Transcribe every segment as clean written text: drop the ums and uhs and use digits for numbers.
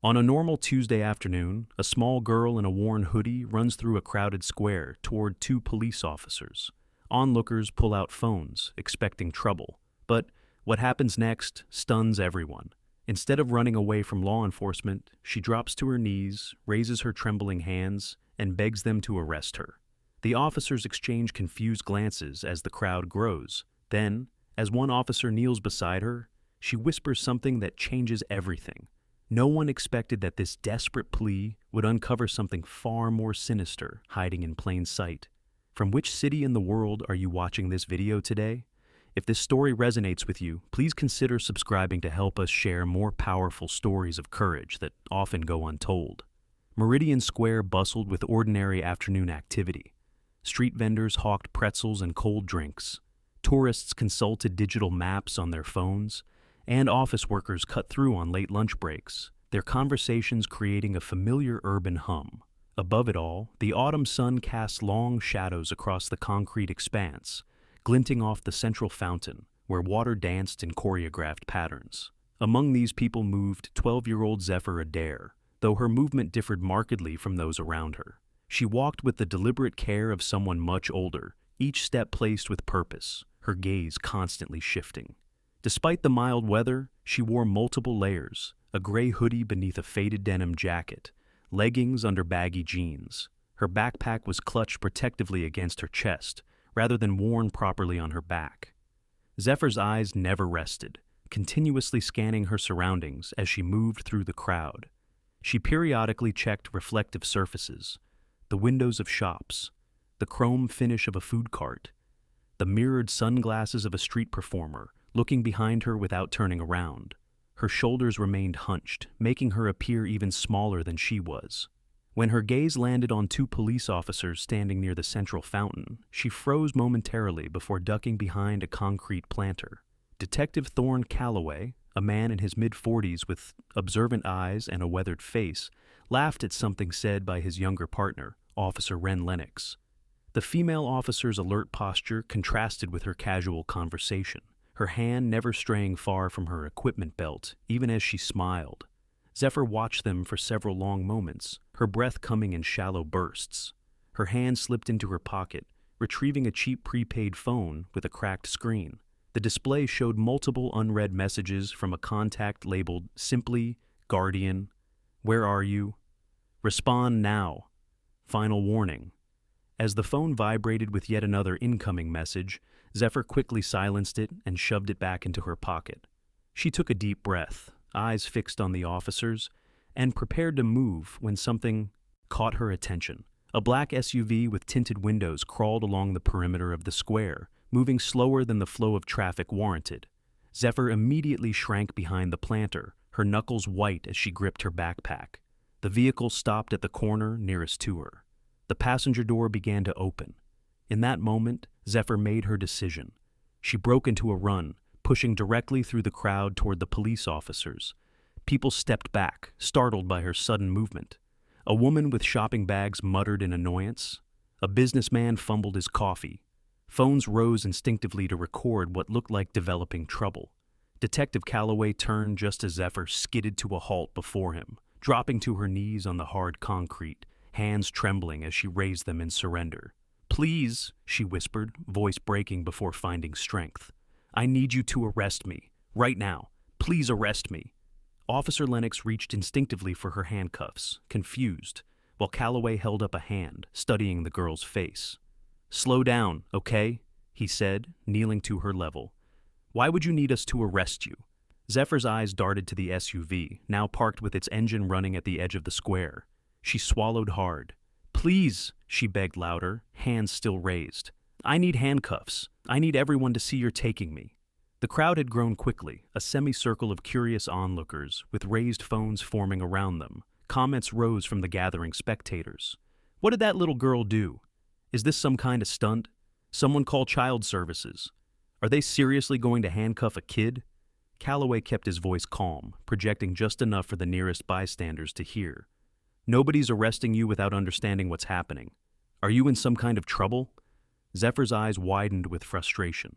On a normal Tuesday afternoon, a small girl in a worn hoodie runs through a crowded square toward two police officers. Onlookers pull out phones, expecting trouble. But what happens next stuns everyone. Instead of running away from law enforcement, she drops to her knees, raises her trembling hands, and begs them to arrest her. The officers exchange confused glances as the crowd grows. Then, as one officer kneels beside her, she whispers something that changes everything. No one expected that this desperate plea would uncover something far more sinister hiding in plain sight. From which city in the world are you watching this video today? If this story resonates with you, please consider subscribing to help us share more powerful stories of courage that often go untold. Meridian Square bustled with ordinary afternoon activity. Street vendors hawked pretzels and cold drinks. Tourists consulted digital maps on their phones, and office workers cut through on late lunch breaks, their conversations creating a familiar urban hum. Above it all, the autumn sun cast long shadows across the concrete expanse, glinting off the central fountain, where water danced in choreographed patterns. Among these people moved 12-year-old Zephyr Adair, though her movement differed markedly from those around her. She walked with the deliberate care of someone much older, each step placed with purpose, her gaze constantly shifting. Despite the mild weather, she wore multiple layers, a gray hoodie beneath a faded denim jacket, leggings under baggy jeans. Her backpack was clutched protectively against her chest, rather than worn properly on her back. Zephyr's eyes never rested, continuously scanning her surroundings as she moved through the crowd. She periodically checked reflective surfaces, the windows of shops, the chrome finish of a food cart, the mirrored sunglasses of a street performer, looking behind her without turning around. Her shoulders remained hunched, making her appear even smaller than she was. When her gaze landed on two police officers standing near the central fountain, she froze momentarily before ducking behind a concrete planter. Detective Thorne Calloway, a man in his mid-40s with observant eyes and a weathered face, laughed at something said by his younger partner, Officer Ren Lennox. The female officer's alert posture contrasted with her casual conversation, her hand never straying far from her equipment belt, even as she smiled. Zephyr watched them for several long moments, her breath coming in shallow bursts. Her hand slipped into her pocket, retrieving a cheap prepaid phone with a cracked screen. The display showed multiple unread messages from a contact labeled simply, Guardian, Where are you? Respond now. Final warning. As the phone vibrated with yet another incoming message, Zephyr quickly silenced it and shoved it back into her pocket. She took a deep breath, eyes fixed on the officers, and prepared to move when something caught her attention. A black SUV with tinted windows crawled along the perimeter of the square, moving slower than the flow of traffic warranted. Zephyr immediately shrank behind the planter, her knuckles white as she gripped her backpack. The vehicle stopped at the corner nearest to her. The passenger door began to open. In that moment, Zephyr made her decision. She broke into a run, pushing directly through the crowd toward the police officers. People stepped back, startled by her sudden movement. A woman with shopping bags muttered in annoyance. A businessman fumbled his coffee. Phones rose instinctively to record what looked like developing trouble. Detective Calloway turned just as Zephyr skidded to a halt before him, dropping to her knees on the hard concrete, hands trembling as she raised them in surrender. "Please," she whispered, voice breaking before finding strength. "I need you to arrest me. Right now. Please arrest me." Officer Lennox reached instinctively for her handcuffs, confused, while Calloway held up a hand, studying the girl's face. "Slow down, okay?" he said, kneeling to her level. "Why would you need us to arrest you?" Zephyr's eyes darted to the SUV, now parked with its engine running at the edge of the square. She swallowed hard. "Please," she begged louder, hands still raised. "I need handcuffs. I need everyone to see you're taking me." The crowd had grown quickly, a semicircle of curious onlookers, with raised phones forming around them. Comments rose from the gathering spectators. "What did that little girl do? Is this some kind of stunt? Someone call child services. Are they seriously going to handcuff a kid?" Calloway kept his voice calm, projecting just enough for the nearest bystanders to hear. "Nobody's arresting you without understanding what's happening. Are you in some kind of trouble?" Zephyr's eyes widened with frustration.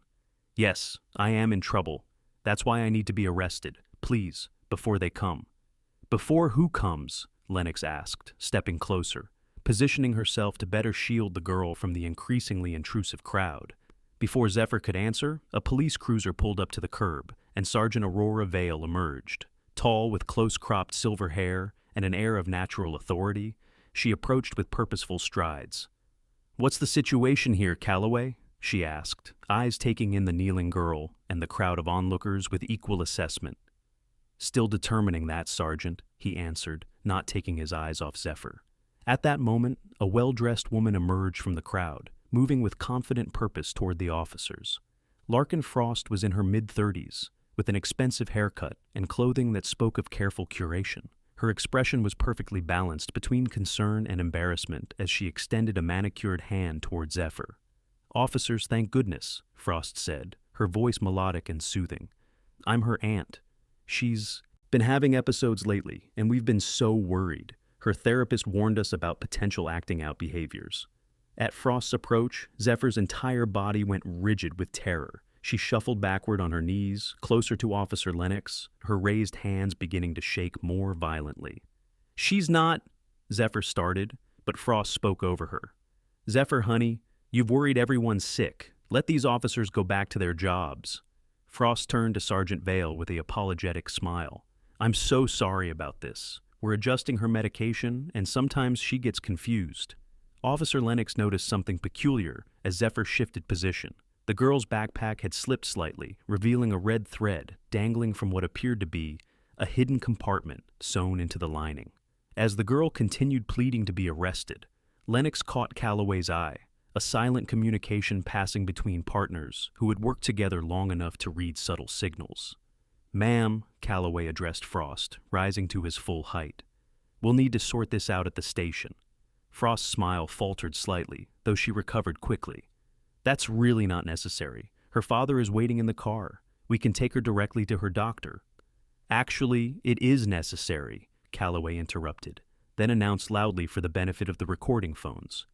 "Yes, I am in trouble. That's why I need to be arrested. Please, before they come." Before who comes? Lennox asked, stepping closer, positioning herself to better shield the girl from the increasingly intrusive crowd. Before Zephyr could answer, a police cruiser pulled up to the curb, and Sergeant Aurora Vale emerged. Tall, with close-cropped silver hair and an air of natural authority, she approached with purposeful strides. "What's the situation here, Calloway?" she asked, eyes taking in the kneeling girl and the crowd of onlookers with equal assessment. "Still determining that, Sergeant," he answered, not taking his eyes off Zephyr. At that moment, a well-dressed woman emerged from the crowd, moving with confident purpose toward the officers. Larkin Frost was in her mid-30s, with an expensive haircut and clothing that spoke of careful curation. Her expression was perfectly balanced between concern and embarrassment as she extended a manicured hand toward Zephyr. "Officers, thank goodness," Frost said, her voice melodic and soothing. "I'm her aunt. She's been having episodes lately, and we've been so worried. Her therapist warned us about potential acting out behaviors." At Frost's approach, Zephyr's entire body went rigid with terror. She shuffled backward on her knees, closer to Officer Lennox, her raised hands beginning to shake more violently. "She's not," Zephyr started, but Frost spoke over her. "Zephyr, honey, you've worried everyone sick. Let these officers go back to their jobs." Frost turned to Sergeant Vale with a apologetic smile. "I'm so sorry about this. We're adjusting her medication, and sometimes she gets confused." Officer Lennox noticed something peculiar as Zephyr shifted position. The girl's backpack had slipped slightly, revealing a red thread dangling from what appeared to be a hidden compartment sewn into the lining. As the girl continued pleading to be arrested, Lennox caught Calloway's eye, a silent communication passing between partners who had worked together long enough to read subtle signals. "Ma'am," Calloway addressed Frost, rising to his full height, "we'll need to sort this out at the station." Frost's smile faltered slightly, though she recovered quickly. "That's really not necessary. Her father is waiting in the car. We can take her directly to her doctor." "Actually, it is necessary," Calloway interrupted, then announced loudly for the benefit of the recording phones.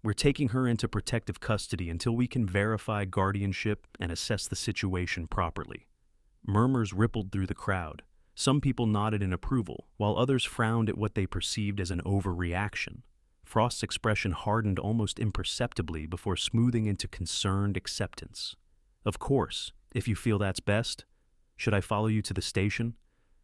"We're taking her into protective custody until we can verify guardianship and assess the situation properly." Murmurs rippled through the crowd. Some people nodded in approval, while others frowned at what they perceived as an overreaction. Frost's expression hardened almost imperceptibly before smoothing into concerned acceptance. "Of course, if you feel that's best. Should I follow you to the station?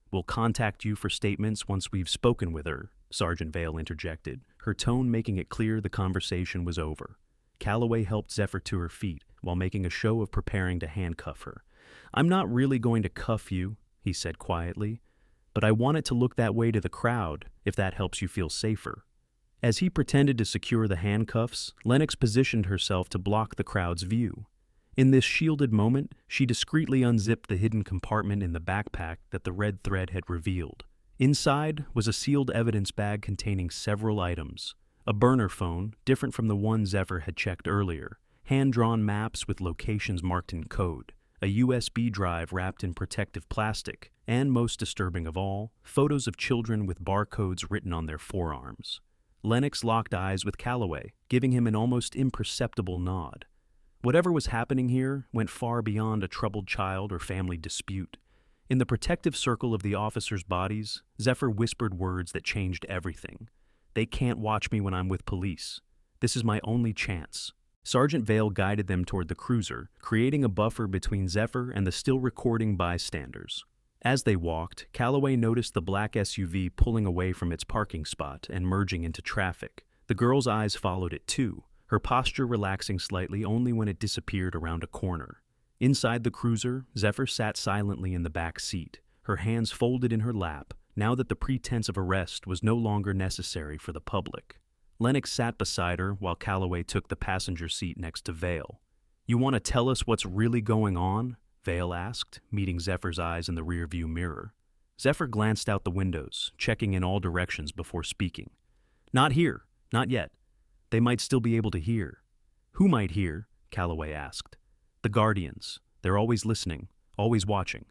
We'll contact you for statements once we've spoken with her," Sergeant Vale interjected, her tone making it clear the conversation was over. Calloway helped Zephyr to her feet while making a show of preparing to handcuff her. "I'm not really going to cuff you," he said quietly, "but I want it to look that way to the crowd, if that helps you feel safer." As he pretended to secure the handcuffs, Lennox positioned herself to block the crowd's view. In this shielded moment, she discreetly unzipped the hidden compartment in the backpack that the red thread had revealed. Inside was a sealed evidence bag containing several items: a burner phone, different from the one Zephyr had checked earlier, hand-drawn maps with locations marked in code, a USB drive wrapped in protective plastic, and, most disturbing of all, photos of children with barcodes written on their forearms. Lennox locked eyes with Calloway, giving him an almost imperceptible nod. Whatever was happening here went far beyond a troubled child or family dispute. In the protective circle of the officers' bodies, Zephyr whispered words that changed everything. "They can't watch me when I'm with police. This is my only chance." Sergeant Vale guided them toward the cruiser, creating a buffer between Zephyr and the still recording bystanders. As they walked, Calloway noticed the black SUV pulling away from its parking spot and merging into traffic. The girl's eyes followed it too, her posture relaxing slightly only when it disappeared around a corner. Inside the cruiser, Zephyr sat silently in the back seat, her hands folded in her lap, now that the pretense of arrest was no longer necessary for the public. Lennox sat beside her while Calloway took the passenger seat next to Vale. "You want to tell us what's really going on?" Vale asked, meeting Zephyr's eyes in the rearview mirror. Zephyr glanced out the windows, checking in all directions before speaking. "Not here. Not yet. They might still be able to hear." "Who might hear?" Calloway asked. "The Guardians. They're always listening, always watching."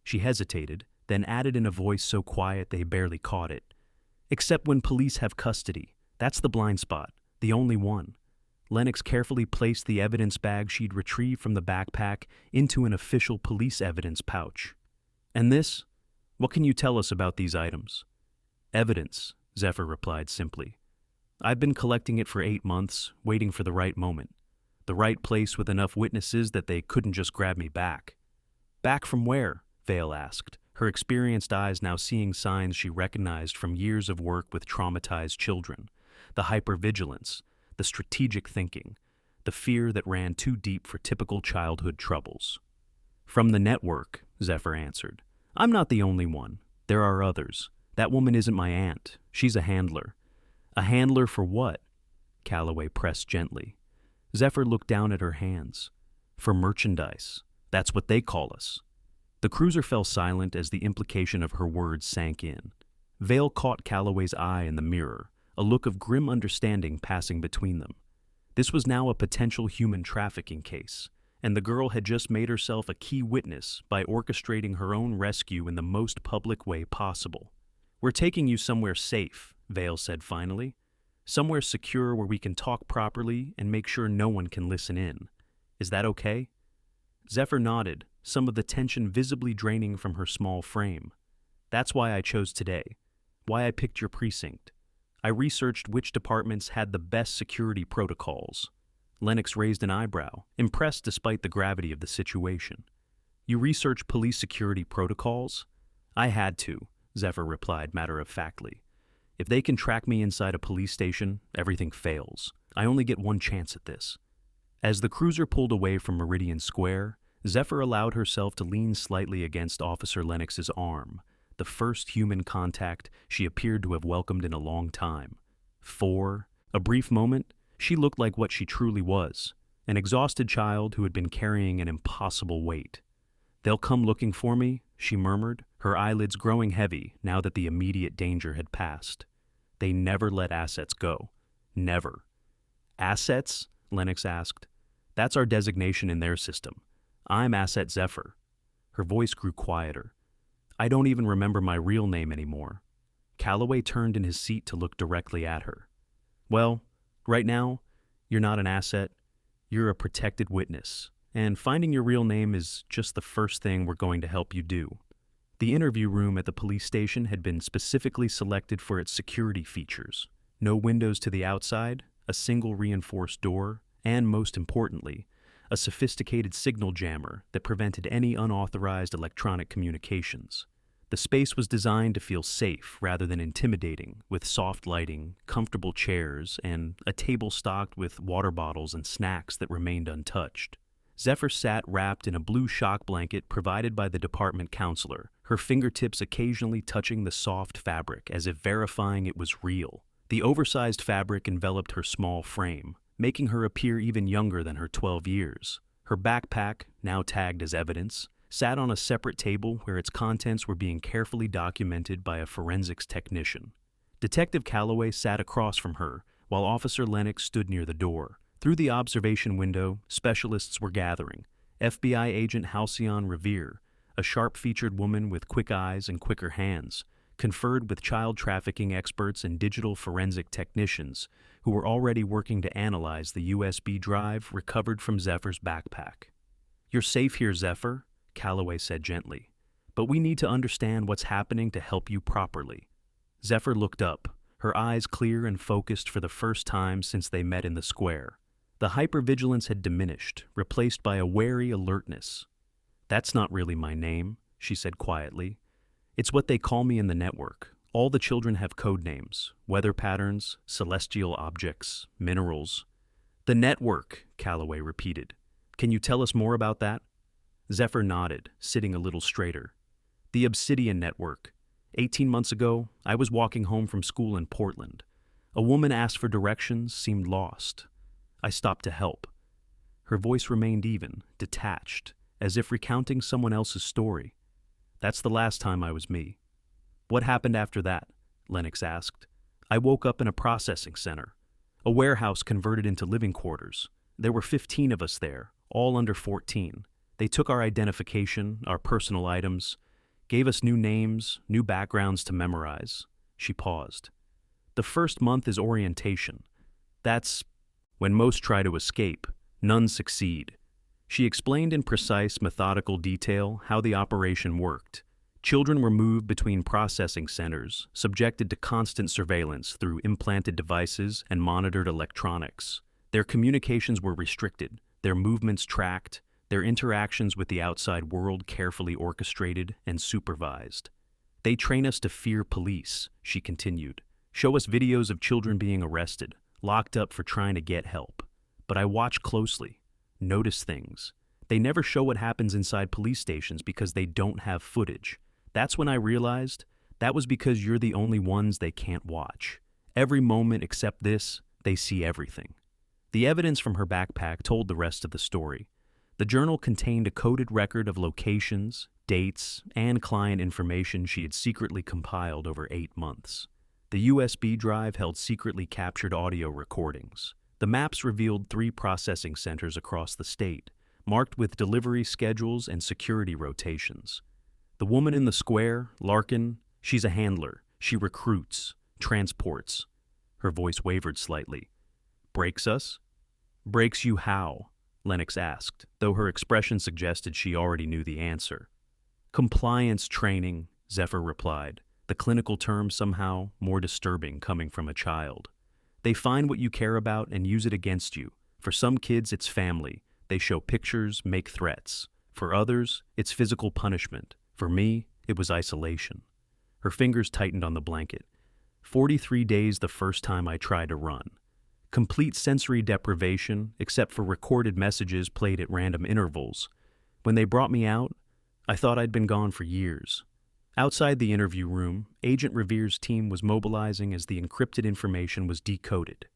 She hesitated, then added in a voice so quiet they barely caught it. "Except when police have custody. That's the blind spot, the only one." Lennox carefully placed the evidence bag she'd retrieved from the backpack into an official police evidence pouch. "And this? What can you tell us about these items?" Evidence, Zephyr replied simply. I've been collecting it for 8 months, waiting for the right moment. The right place with enough witnesses that they couldn't just grab me back. Back from where? Vale asked, her experienced eyes now seeing signs she recognized from years of work with traumatized children. The hypervigilance, the strategic thinking, the fear that ran too deep for typical childhood troubles. From the network, Zephyr answered. I'm not the only one. There are others. That woman isn't my aunt. She's a handler. A handler for what? Calloway pressed gently. Zephyr looked down at her hands. For merchandise. That's what they call us. The cruiser fell silent as the implication of her words sank in. Vale caught Calloway's eye in the mirror, a look of grim understanding passing between them. This was now a potential human trafficking case, and the girl had just made herself a key witness by orchestrating her own rescue in the most public way possible. We're taking you somewhere safe, Vale said finally. Somewhere secure where we can talk properly and make sure no one can listen in. Is that okay? Zephyr nodded, some of the tension visibly draining from her small frame. That's why I chose today. Why I picked your precinct. I researched which departments had the best security protocols. Lennox raised an eyebrow, impressed despite the gravity of the situation. You researched police security protocols? I had to, Zephyr replied matter-of-factly. If they can track me inside a police station, everything fails. I only get one chance at this. As the cruiser pulled away from Meridian Square, Zephyr allowed herself to lean slightly against Officer Lennox's arm, the first human contact she appeared to have welcomed in a long time. For a brief moment, she looked like what she truly was, an exhausted child who had been carrying an impossible weight. They'll come looking for me, she murmured, her eyelids growing heavy now that the immediate danger had passed. They never let assets go. Never. Assets? Lennox asked. That's our designation in their system. I'm Asset Zephyr. Her voice grew quieter. I don't even remember my real name anymore. Calloway turned in his seat to look directly at her. Well, right now, you're not an asset. You're a protected witness. And finding your real name is just the first thing we're going to help you do. The interview room at the police station had been specifically selected for its security features. No windows to the outside, a single reinforced door, and most importantly, a sophisticated signal jammer that prevented any unauthorized electronic communications. The space was designed to feel safe rather than intimidating, with soft lighting, comfortable chairs, and a table stocked with water bottles and snacks that remained untouched. Zephyr sat wrapped in a blue shock blanket provided by the department counselor, her fingertips occasionally touching the soft fabric as if verifying it was real. The oversized fabric enveloped her small frame, making her appear even younger than her 12 years. Her backpack, now tagged as evidence, sat on a separate table where its contents were being carefully documented by a forensics technician. Detective Calloway sat across from her, while Officer Lennox stood near the door. Through the observation window, specialists were gathering. FBI agent Halcyon Revere, a sharp-featured woman with quick eyes and quicker hands, conferred with child trafficking experts and digital forensic technicians who were already working to analyze the USB drive recovered from Zephyr's backpack. You're safe here, Zephyr, Calloway said gently, but we need to understand what's happening to help you properly. Zephyr looked up, her eyes clear and focused for the first time since they met in the square. The hypervigilance had diminished, replaced by a wary alertness. That's not really my name, she said quietly. It's what they call me in the network. All the children have code names, weather patterns, celestial objects, minerals. The network, Calloway repeated. Can you tell us more about that? Zephyr nodded, sitting a little straighter. The Obsidian Network. 18 months ago, I was walking home from school in Portland. A woman asked for directions, seemed lost. I stopped to help. Her voice remained even, detached, as if recounting someone else's story. That's the last time I was me. What happened after that? Lennox asked. I woke up in a processing center, a warehouse converted into living quarters. There were 15 of us there, all under 14. They took our identification, our personal items, gave us new names, new backgrounds to memorize. She paused. The first month is orientation. That's when most try to escape. None succeed. She explained in precise, methodical detail how the operation worked. Children were moved between processing centers, subjected to constant surveillance through implanted devices and monitored electronics. Their communications were restricted, their movements tracked, their interactions with the outside world carefully orchestrated and supervised. They train us to fear police, she continued. Show us videos of children being arrested, locked up for trying to get help. But I watch closely, notice things. They never show what happens inside police stations because they don't have footage. That's when I realized that was because you're the only ones they can't watch. Every moment except this, they see everything. The evidence from her backpack told the rest of the story. The journal contained a coded record of locations, dates, and client information she had secretly compiled over 8 months. The USB drive held secretly captured audio recordings. The maps revealed 3 processing centers across the state, marked with delivery schedules and security rotations. The woman in the square, Larkin, she's a handler. She recruits, transports. Her voice wavered slightly. Breaks us? Breaks you how? Lennox asked, though her expression suggested she already knew the answer. Compliance training, Zephyr replied, the clinical term somehow more disturbing coming from a child. They find what you care about and use it against you. For some kids, it's family. They show pictures, make threats. For others, it's physical punishment. For me, it was isolation. Her fingers tightened on the blanket. 43 days the first time I tried to run. Complete sensory deprivation, except for recorded messages played at random intervals. When they brought me out, I thought I'd been gone for years. Outside the interview room, Agent Revere's team was mobilizing as the encrypted information was decoded.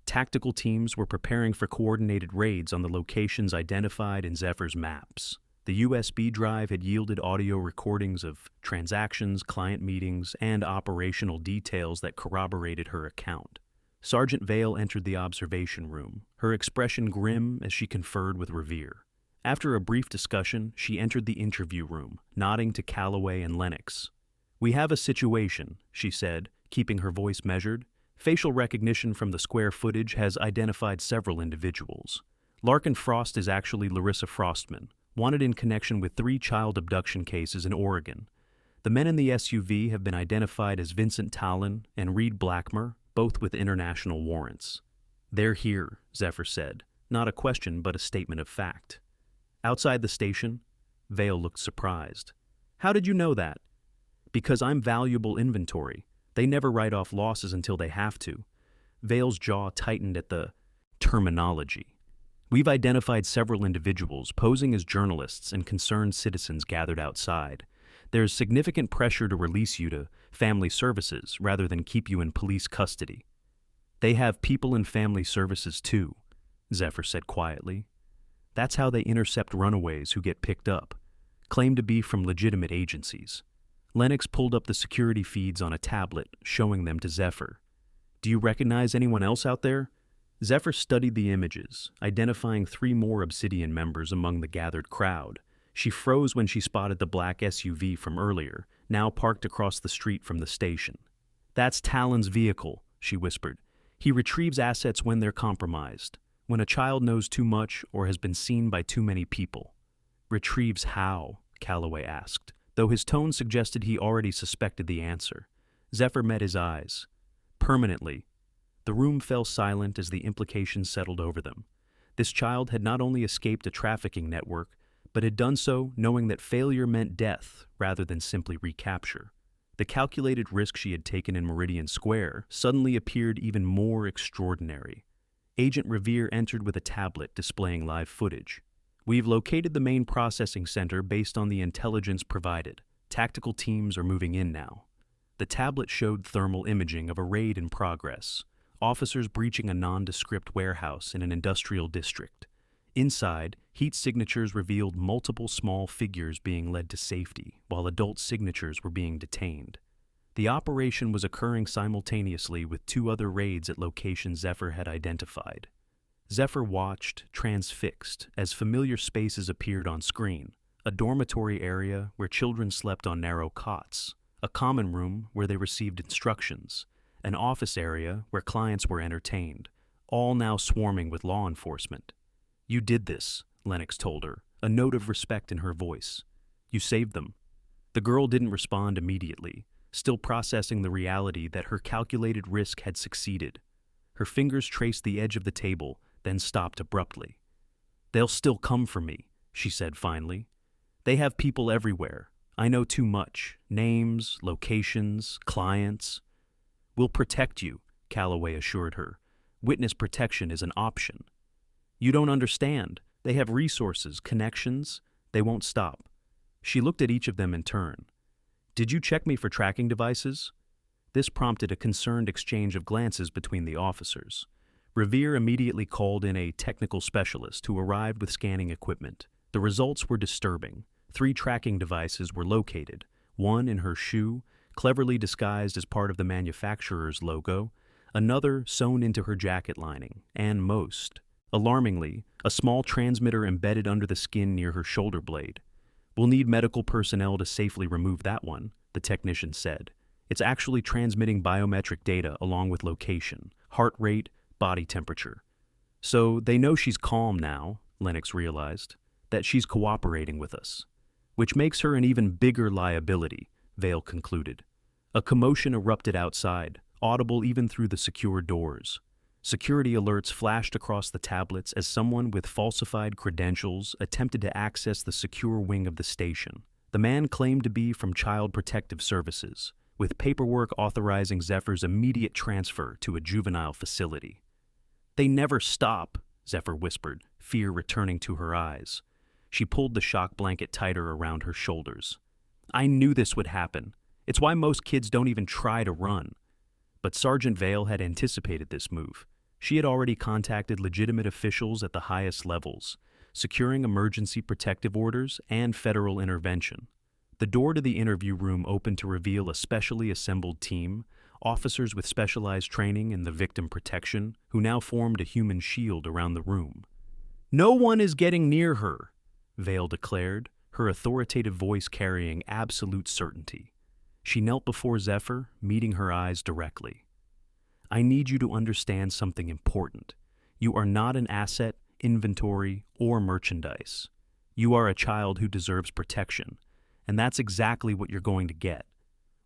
Tactical teams were preparing for coordinated raids on the locations identified in Zephyr's maps. The USB drive had yielded audio recordings of transactions, client meetings, and operational details that corroborated her account. Sergeant Vale entered the observation room, her expression grim as she conferred with Revere. After a brief discussion, she entered the interview room, nodding to Calloway and Lennox. "We have a situation," she said, keeping her voice measured. "Facial recognition from the square footage has identified several individuals. Larkin Frost is actually Larissa Frostman, wanted in connection with 3 child abduction cases in Oregon. The men in the SUV have been identified as Vincent Talon and Reed Blackmer, both with international warrants." "They're here," Zephyr said, not a question but a statement of fact. Outside the station, Vale looked surprised. "How did you know that?" "Because I'm valuable inventory. They never write off losses until they have to." Vale's jaw tightened at the terminology. "We've identified several individuals posing as journalists and concerned citizens gathered outside. There's significant pressure to release you to family services rather than keep you in police custody." "They have people in family services too," Zephyr said quietly. "That's how they intercept runaways who get picked up, claim to be from legitimate agencies." Lennox pulled up the security feeds on a tablet, showing them to Zephyr. "Do you recognize anyone else out there?" Zephyr studied the images, identifying 3 more Obsidian members among the gathered crowd. She froze when she spotted the black SUV from earlier, now parked across the street from the station. "That's Talon's vehicle," she whispered. "He retrieves assets when they're compromised, when a child knows too much or has been seen by too many people." "Retrieves how?" Calloway asked, though his tone suggested he already suspected the answer. Zephyr met his eyes. "Permanently." The room fell silent as the implications settled over them. This child had not only escaped a trafficking network, but had done so knowing that failure meant death rather than simply recapture. The calculated risk she had taken in Meridian Square suddenly appeared even more extraordinary. Agent Revere entered with a tablet displaying live footage. "We've located the main processing center based on the intelligence provided. Tactical teams are moving in now." The tablet showed thermal imaging of a raid in progress. Officers breaching a nondescript warehouse in an industrial district. Inside, heat signatures revealed multiple small figures being led to safety, while adult signatures were being detained. The operation was occurring simultaneously with 2 other raids at locations Zephyr had identified. Zephyr watched, transfixed, as familiar spaces appeared on screen. A dormitory area where children slept on narrow cots, a common room where they received instructions, an office area where clients were entertained, all now swarming with law enforcement. "You did this," Lennox told her, a note of respect in her voice. "You saved them." The girl didn't respond immediately, still processing the reality that her calculated risk had succeeded. Her fingers traced the edge of the table, then stopped abruptly. "They'll still come for me," she said finally. "They have people everywhere. I know too much. Names, locations, clients." "We'll protect you," Calloway assured her. "Witness protection is an option." "You don't understand. They have resources, connections. They won't stop." She looked at each of them in turn. "Did you check me for tracking devices?" This prompted a concerned exchange of glances between the officers. Revere immediately called in a technical specialist who arrived with scanning equipment. The results were disturbing. 3 tracking devices were located, one in her shoe, cleverly disguised as part of the manufacturer's logo, another sewn into her jacket lining, and most, alarmingly, a small transmitter embedded under the skin near her shoulder blade. "We'll need medical personnel to safely remove that one," the technician said. "It's actually transmitting biometric data along with location, heart rate, body temperature." "So they know she's calm now," Lennox realized, "that she's cooperating with us." "Which makes her an even bigger liability," Vale concluded. A commotion erupted outside, audible even through the secure doors. Security alerts flashed across the tablets as someone with falsified credentials attempted to access the secure wing of the station. The man claimed to be from Child Protective Services, with paperwork authorizing Zephyr's immediate transfer to a juvenile facility. "They never stop," Zephyr whispered, fear returning to her eyes. She pulled the shock blanket tighter around her shoulders. "I knew this would happen. It's why most kids don't even try to run." But Sergeant Vale had anticipated this move. She had already contacted legitimate officials at the highest levels, securing emergency protective orders and federal intervention. The door to the interview room opened to reveal a specially assembled team, officers with specialized training in the victim protection, who now formed a human shield around the room. "No one is getting near her," Vale declared, her authoritative voice carrying absolute certainty. She knelt before Zephyr, meeting her eyes directly. "I need you to understand something important. You are not an asset, inventory, or merchandise. You are a child who deserves protection, and that's exactly what you're going to get."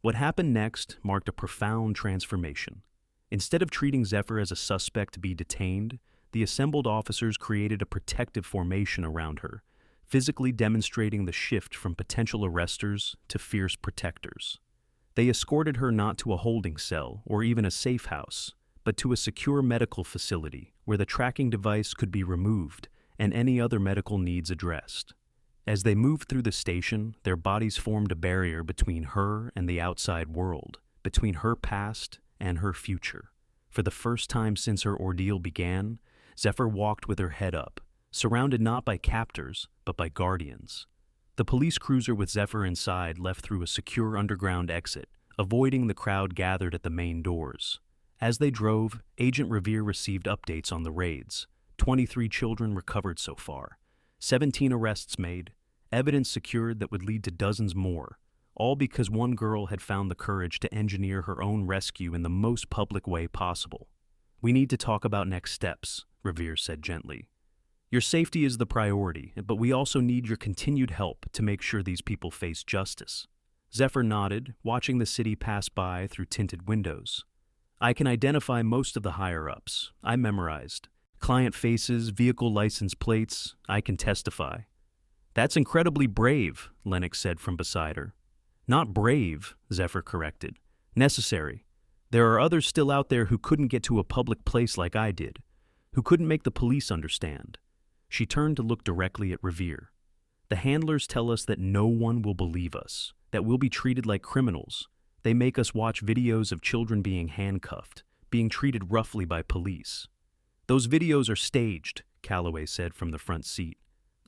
What happened next marked a profound transformation. Instead of treating Zephyr as a suspect to be detained, the assembled officers created a protective formation around her, physically demonstrating the shift from potential arresters to fierce protectors. They escorted her not to a holding cell or even a safe house, but to a secure medical facility where the tracking device could be removed and any other medical needs addressed. As they moved through the station, their bodies formed a barrier between her and the outside world, between her past and her future. For the first time since her ordeal began, Zephyr walked with her head up, surrounded not by captors, but by guardians. The police cruiser with Zephyr inside left through a secure underground exit, avoiding the crowd gathered at the main doors. As they drove, Agent Revere received updates on the raids. 23 children recovered so far, 17 arrests made, evidence secured that would lead to dozens more, all because one girl had found the courage to engineer her own rescue in the most public way possible. "We need to talk about next steps," Revere said gently. "Your safety is the priority, but we also need your continued help to make sure these people face justice." Zephyr nodded, watching the city pass by through tinted windows. "I can identify most of the higher-ups. I memorized. Client faces, vehicle license plates. I can testify." "That's incredibly brave," Lennox said from beside her. "Not brave," Zephyr corrected. "Necessary. There are others still out there who couldn't get to a public place like I did, who couldn't make the police understand." She turned to look directly at Revere. "The handlers tell us that no one will believe us, that we'll be treated like criminals. They make us watch videos of children being handcuffed, being treated roughly by police." "Those videos are staged," Calloway said from the front seat.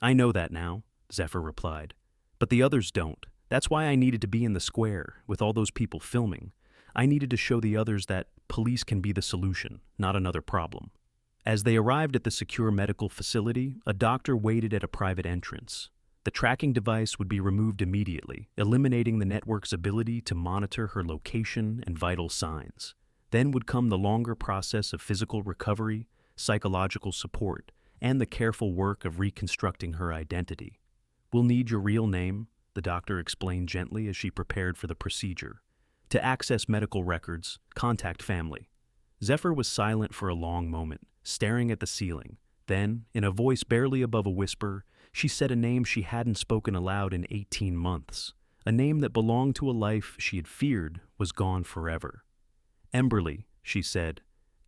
"I know that now," Zephyr replied. "But the others don't. That's why I needed to be in the square, with all those people filming. I needed to show the others that police can be the solution, not another problem." As they arrived at the secure medical facility, a doctor waited at a private entrance. The tracking device would be removed immediately, eliminating the network's ability to monitor her location and vital signs. Then would come the longer process of physical recovery, psychological support, and the careful work of reconstructing her identity. "We'll need your real name, the doctor explained gently as she prepared for the procedure. To access medical records, contact family. Zephyr was silent for a long moment, staring at the ceiling. Then, in a voice barely above a whisper, she said a name she hadn't spoken aloud in 18 months. A name that belonged to a life she had feared was gone forever. Emberly, she said.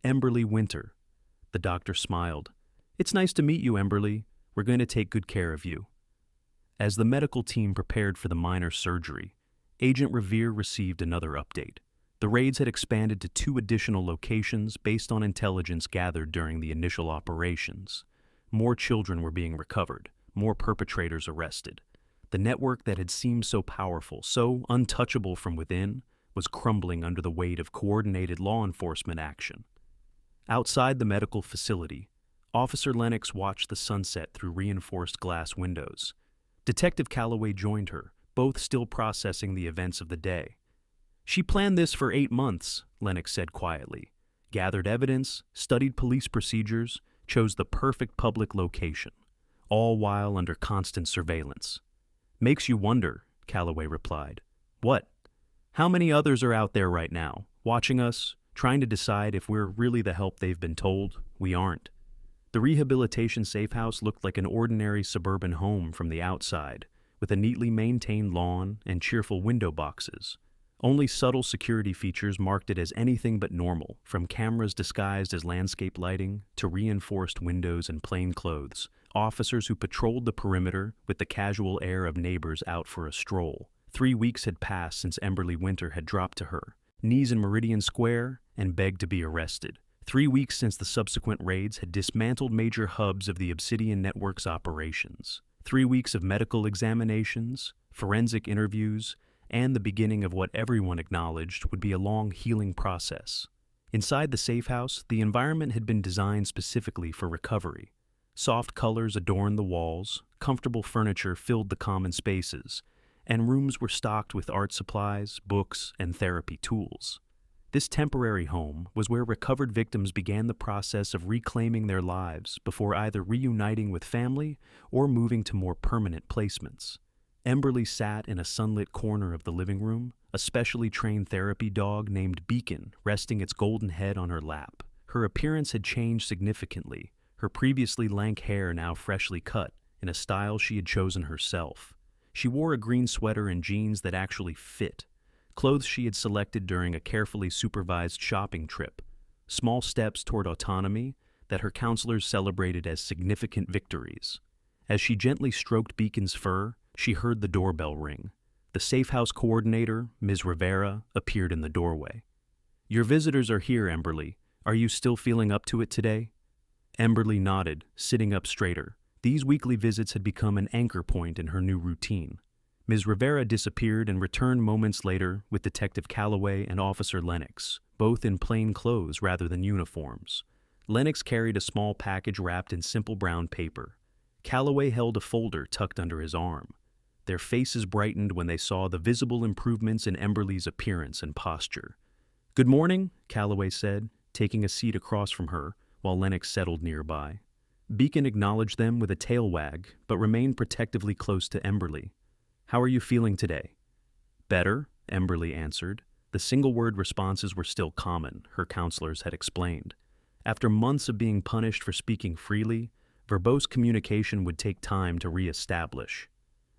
Emberly Winter. The doctor smiled. It's nice to meet you, Emberly. We're going to take good care of you. As the medical team prepared for the minor surgery, Agent Revere received another update. The raids had expanded to 2 additional locations based on intelligence gathered during the initial operations. More children were being recovered, more perpetrators arrested. The network that had seemed so powerful, so untouchable from within, was crumbling under the weight of coordinated law enforcement action. Outside the medical facility, Officer Lennox watched the sunset through reinforced glass windows. Detective Calloway joined her, both still processing the events of the day. She planned this for 8 months, Lennox said quietly. Gathered evidence, studied police procedures, chose the perfect public location, all while under constant surveillance. Makes you wonder, Calloway replied. What? How many others are out there right now, watching us, trying to decide if we're really the help they've been told we aren't? The rehabilitation safe house looked like an ordinary suburban home from the outside, with a neatly maintained lawn and cheerful window boxes. Only subtle security features marked it as anything but normal, from cameras disguised as landscape lighting to reinforced windows and plain clothes, officers who patrolled the perimeter with the casual air of neighbors out for a stroll. 3 weeks had passed since Emberly Winter had dropped to her, knees in Meridian Square, and begged to be arrested. 3 weeks since the subsequent raids had dismantled major hubs of the Obsidian Network's operations. 3 weeks of medical examinations, forensic interviews, and the beginning of what everyone acknowledged would be a long healing process. Inside the safe house, the environment had been designed specifically for recovery. Soft colors adorned the walls, comfortable furniture filled the common spaces, and rooms were stocked with art supplies, books, and therapy tools. This temporary home was where recovered victims began the process of reclaiming their lives before either reuniting with family or moving to more permanent placements. Emberly sat in a sunlit corner of the living room, a specially trained therapy dog named Beacon resting its golden head on her lap. Her appearance had changed significantly, her previously lank hair now freshly cut in a style she had chosen herself. She wore a green sweater and jeans that actually fit, clothes she had selected during a carefully supervised shopping trip, small steps toward autonomy that her counselors celebrated as significant victories. As she gently stroked Beacon's fur, she heard the doorbell ring. The safe house coordinator, Ms. Rivera, appeared in the doorway. "Your visitors are here, Emberly. Are you still feeling up to it today?" Emberly nodded, sitting up straighter. These weekly visits had become an anchor point in her new routine. Ms. Rivera disappeared and returned moments later with Detective Calloway and Officer Lennox, both in plain clothes rather than uniforms. Lennox carried a small package wrapped in simple brown paper. Calloway held a folder tucked under his arm. Their faces brightened when they saw the visible improvements in Emberly's appearance and posture. "Good morning," Calloway said, taking a seat across from her while Lennox settled nearby. Beacon acknowledged them with a tail wag, but remained protectively close to Emberly. "How are you feeling today?" "Better," Emberly answered. The single-word responses were still common, her counselors had explained. After months of being punished for speaking freely, verbose communication would take time to re-establish.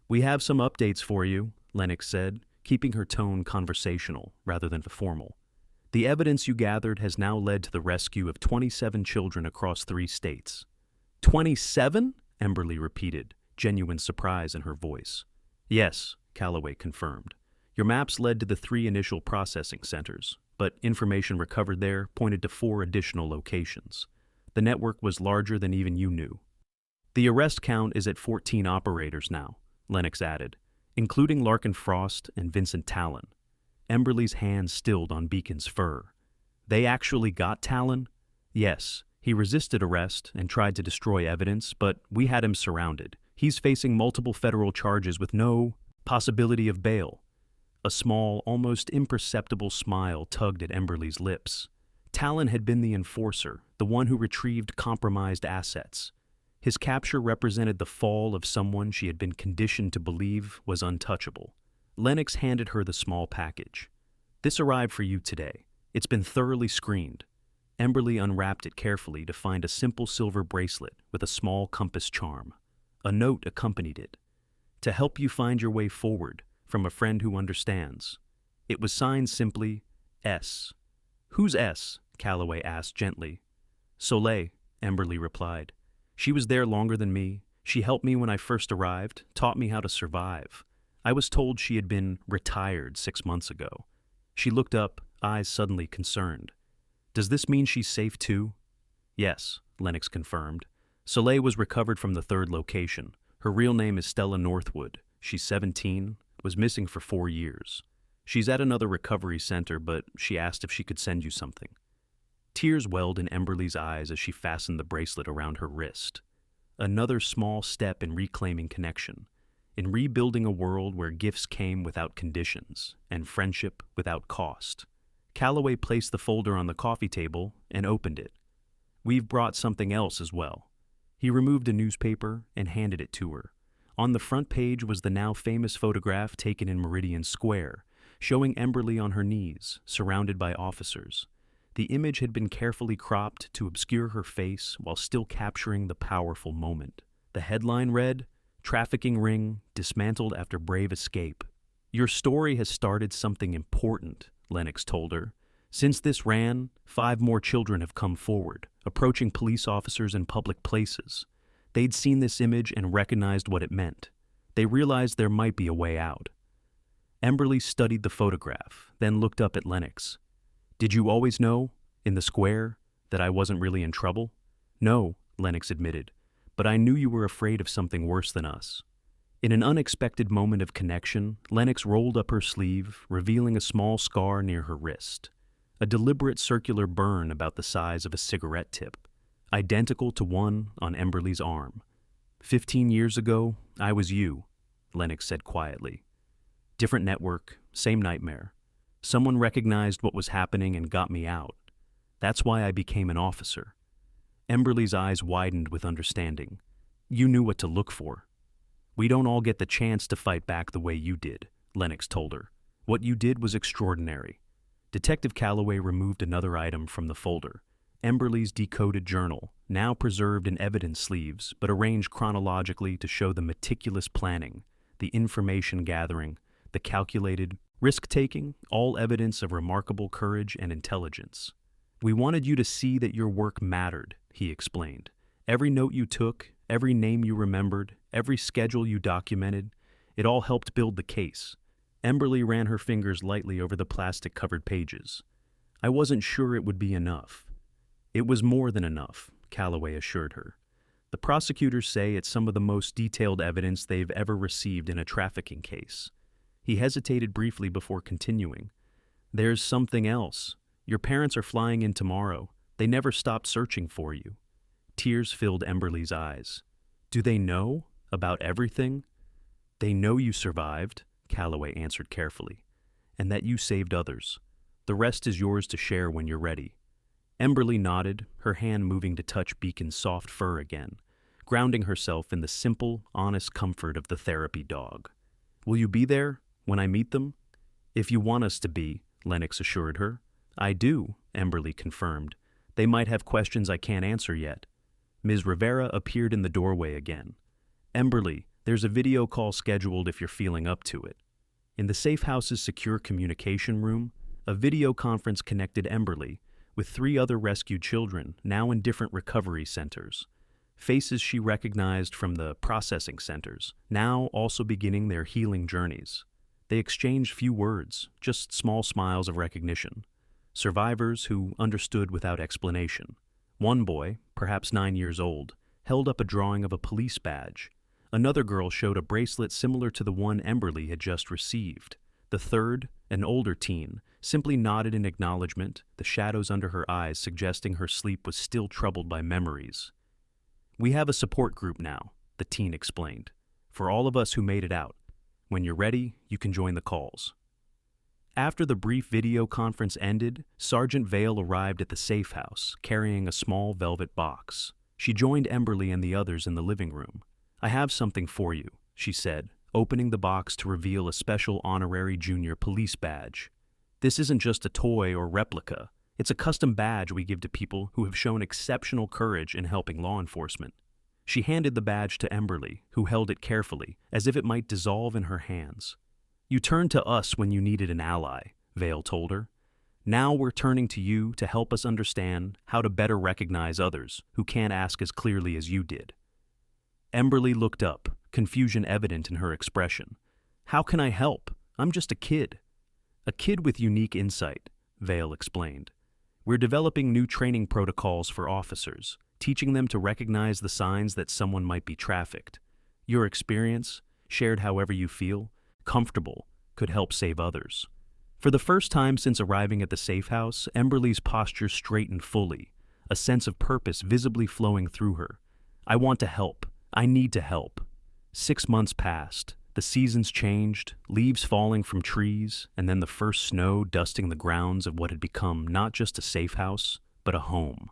"We have some updates for you," Lennox said, keeping her tone conversational rather than formal. "The evidence you gathered has now led to the rescue of 27 children across 3 states. 27? Emberly repeated, genuine surprise in her voice. "Yes," Calloway confirmed. "Your maps led to the 3 initial processing centers, but information recovered there pointed to 4 additional locations. The network was larger than even you knew." "The arrest count is at 14 operators now," Lennox added, "including Larkin Frost and Vincent Talon." Emberly's hand stilled on Beacon's fur. "They actually got Talon?" "Yes. He resisted arrest and tried to destroy evidence, but we had him surrounded. He's facing multiple federal charges with no possibility of bail." A small, almost imperceptible smile tugged at Emberly's lips. Talon had been the enforcer, the one who retrieved compromised assets. His capture represented the fall of someone she had been conditioned to believe was untouchable. Lennox handed her the small package. "This arrived for you today. It's been thoroughly screened." Emberly unwrapped it carefully to find a simple silver bracelet with a small compass charm. A note accompanied it. "To help you find your way forward, from a friend who understands." It was signed simply, S. "Who's S?" Calloway asked gently. "Soleil," Emberly replied. "She was there longer than me. She helped me when I first arrived, taught me how to survive. I was told she had been retired 6 months ago." She looked up, eyes suddenly concerned. "Does this mean she's safe too?" "Yes," Lennox confirmed. "Soleil was recovered from the third location. Her real name is Stella Northwood. She's 17, was missing for 4 years. She's at another recovery center, but she asked if she could send you something." Tears welled in Emberly's eyes as she fastened the bracelet around her wrist. Another small step in reclaiming connection, in rebuilding a world where gifts came without conditions and friendship without cost. Calloway placed the folder on the coffee table and opened it. "We've brought something else as well." He removed a newspaper and handed it to her. On the front page was the now famous photograph taken in Meridian Square, showing Emberly on her knees, surrounded by officers. The image had been carefully cropped to obscure her face while still capturing the powerful moment. The headline read, "Trafficking Ring Dismantled After Brave Escape." "Your story has started something important," Lennox told her. "Since this ran, 5 more children have come forward, approaching police officers in public places. They'd seen this image and recognized what it meant. They realized there might be a way out." Emberly studied the photograph, then looked up at Lennox. "Did you always know, in the square, that I wasn't really in trouble?" "No," Lennox admitted, "but I knew you were afraid of something worse than us." In an unexpected moment of connection, Lennox rolled up her sleeve, revealing a small scar near her wrist. A deliberate circular burn about the size of a cigarette tip, identical to one on Emberly's arm. "15 years ago, I was you," Lennox said quietly. "Different network, same nightmare. Someone recognized what was happening and got me out. That's why I became an officer." Emberly's eyes widened with understanding. "You knew what to look for." "We don't all get the chance to fight back the way you did," Lennox told her. "What you did was extraordinary." Detective Calloway removed another item from the folder. Emberly's decoded journal, now preserved in evidence sleeves, but arranged chronologically to show the meticulous planning, the information gathering, the calculated risk-taking, all evidence of remarkable courage and intelligence. "We wanted you to see that your work mattered," he explained. "Every note you took, every name you remembered, every schedule you documented, it all helped build the case." Emberly ran her fingers lightly over the plastic-covered pages. "I wasn't sure it would be enough." "It was more than enough," Calloway assured her. "The prosecutors say it's some of the most detailed evidence they've ever received in a trafficking case." He hesitated briefly before continuing. "There's something else. Your parents are flying in tomorrow. They never stopped searching for you." Tears filled Emberly's eyes. "Do they know about everything?" "They know you survived," Calloway answered carefully, "and that you saved others. The rest is yours to share when you're ready." Emberly nodded, her hand moving to touch Beacon's soft fur again, grounding herself in the simple, honest comfort of the therapy dog. "Will you be there when I meet them?" "If you want us to be," Lennox assured her. "I do," Emberly confirmed. "They might have questions I can't answer yet." Ms. Rivera appeared in the doorway again. "Emberly, there's a video call scheduled if you're feeling up to it." In the safe house's secure communication room, a video conference connected Emberly with 3 other rescued children, now in different recovery centers. Faces she recognized from the processing centers, now also beginning their healing journeys. They exchanged few words, just small smiles of recognition. Survivors who understood without explanation. One boy, perhaps 9 years old, held up a drawing of a police badge. Another girl showed a bracelet similar to the one Emberly had just received. The third, an older teen, simply nodded in acknowledgement, the shadows under her eyes suggesting her sleep was still troubled by memories. "We have a support group now," the teen explained, "for all of us who made it out. When you're ready, you can join the calls." After the brief video conference ended, Sergeant Vale arrived at the safe house, carrying a small velvet box. She joined Emberly and the others in the living room. "I have something for you," she said, opening the box to reveal a special honorary junior police badge. "This isn't just a toy or replica. It's a custom badge we give to people who have shown exceptional courage in helping law enforcement." She handed the badge to Emberly, who held it carefully, as if it might dissolve in her hands. "You turned to us when you needed an ally," Vale told her. "Now we're turning to you to help us understand how to better recognize others who can't ask as clearly as you did." Emberly looked up, confusion evident in her expression. "How can I help? I'm just a kid." "A kid with unique insight," Vale explained. "We're developing new training protocols for officers, teaching them to recognize the signs that someone might be trafficked. Your experience, shared however you feel, comfortable, could help save others." For the first time since arriving at the safe house, Emberly's posture straightened fully, a sense of purpose visibly flowing through her. "I want to help. I need to help." 6 months passed. The seasons changed, leaves falling from trees, and then the first snow dusting the grounds of what had become not just a safe house, but a home.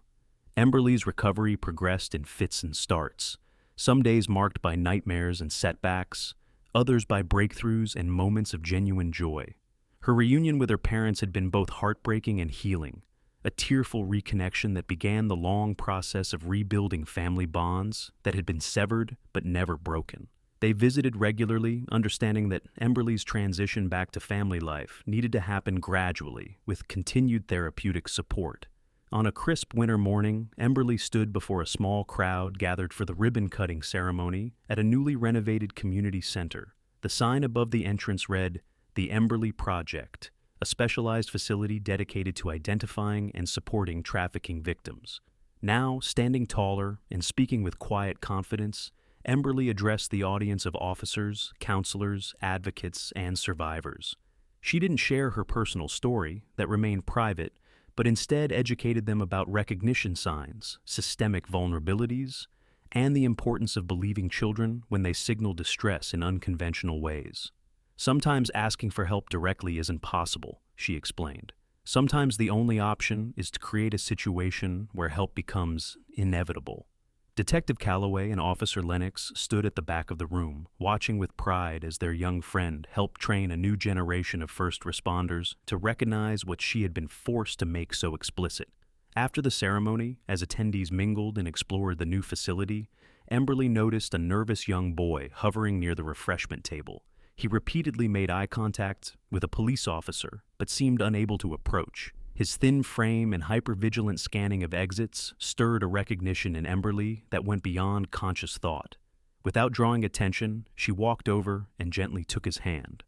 Emberly's recovery progressed in fits and starts, some days marked by nightmares and setbacks, others by breakthroughs and moments of genuine joy. Her reunion with her parents had been both heartbreaking and healing, a tearful reconnection that began the long process of rebuilding family bonds that had been severed but never broken. They visited regularly, understanding that Emberly's transition back to family life needed to happen gradually, with continued therapeutic support. On a crisp winter morning, Emberly stood before a small crowd gathered for the ribbon-cutting ceremony at a newly renovated community center. The sign above the entrance read, "The Emberly Project," a specialized facility dedicated to identifying and supporting trafficking victims. Now, standing taller and speaking with quiet confidence, Emberly addressed the audience of officers, counselors, advocates, and survivors. She didn't share her personal story, that remained private, but instead educated them about recognition signs, systemic vulnerabilities, and the importance of believing children when they signal distress in unconventional ways. "Sometimes asking for help directly isn't possible," she explained. "Sometimes the only option is to create a situation where help becomes inevitable." Detective Calloway and Officer Lennox stood at the back of the room, watching with pride as their young friend helped train a new generation of first responders to recognize what she had been forced to make so explicit. After the ceremony, as attendees mingled and explored the new facility, Emberly noticed a nervous young boy hovering near the refreshment table. He repeatedly made eye contact with a police officer, but seemed unable to approach. His thin frame and hypervigilant scanning of exits stirred a recognition in Emberly that went beyond conscious thought. Without drawing attention, she walked over and gently took his hand.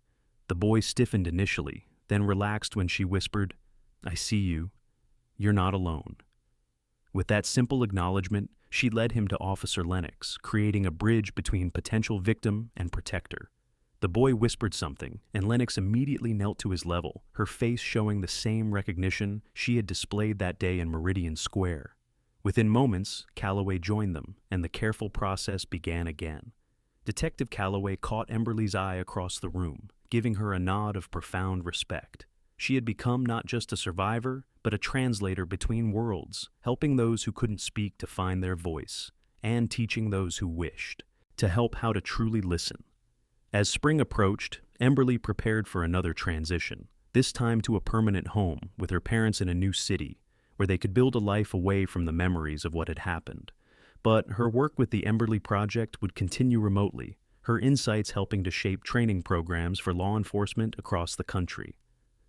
The boy stiffened initially, then relaxed when she whispered, "I see you. You're not alone." With that simple acknowledgement, she led him to Officer Lennox, creating a bridge between potential victim and protector. The boy whispered something, and Lennox immediately knelt to his level, her face showing the same recognition she had displayed that day in Meridian Square. Within moments, Calloway joined them, and the careful process began again. Detective Calloway caught Emberly's eye across the room, giving her a nod of profound respect. She had become not just a survivor, but a translator between worlds, helping those who couldn't speak to find their voice, and teaching those who wished to help how to truly listen. As spring approached, Emberly prepared for another transition, this time to a permanent home with her parents in a new city, where they could build a life away from the memories of what had happened. But her work with the Emberly Project would continue remotely, her insights helping to shape training programs for law enforcement across the country.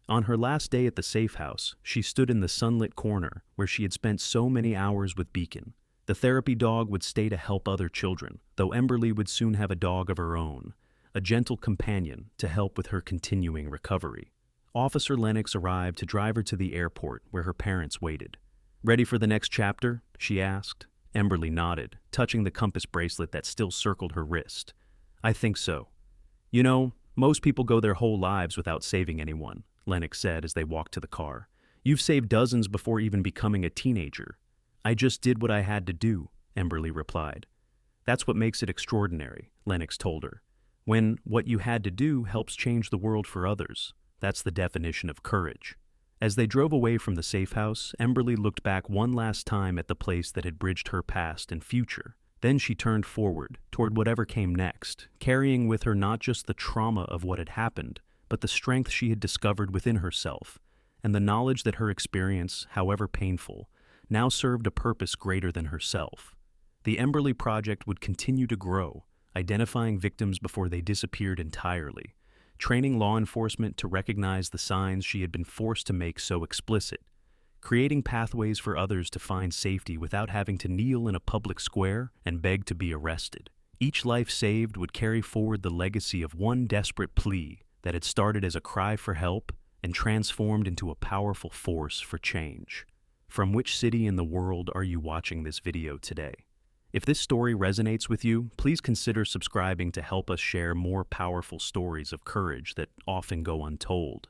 On her last day at the safe house, she stood in the sunlit corner where she had spent so many hours with Beacon. The therapy dog would stay to help other children, though Emberly would soon have a dog of her own, a gentle companion to help with her continuing recovery. Officer Lennox arrived to drive her to the airport where her parents waited. "Ready for the next chapter?" she asked. Emberly nodded, touching the compass bracelet that still circled her wrist. "I think so. You know, most people go their whole lives without saving anyone," Lennox said as they walked to the car. "You've saved dozens before even becoming a teenager." "I just did what I had to do," Emberly replied. "That's what makes it extraordinary," Lennox told her. "When what you had to do helps change the world for others, that's the definition of courage." As they drove away from the safe house, Emberly looked back one last time at the place that had bridged her past and future. Then she turned forward, toward whatever came next, carrying with her not just the trauma of what had happened, but the strength she had discovered within herself, and the knowledge that her experience, however painful, now served a purpose greater than herself. The Emberly Project would continue to grow, identifying victims before they disappeared entirely, training law enforcement to recognize the signs she had been forced to make so explicit, creating pathways for others to find safety without having to kneel in a public square and beg to be arrested. Each life saved would carry forward the legacy of one desperate plea that had started as a cry for help and transformed into a powerful force for change. From which city in the world are you watching this video today? If this story resonates with you, please consider subscribing to help us share more powerful stories of courage that often go untold.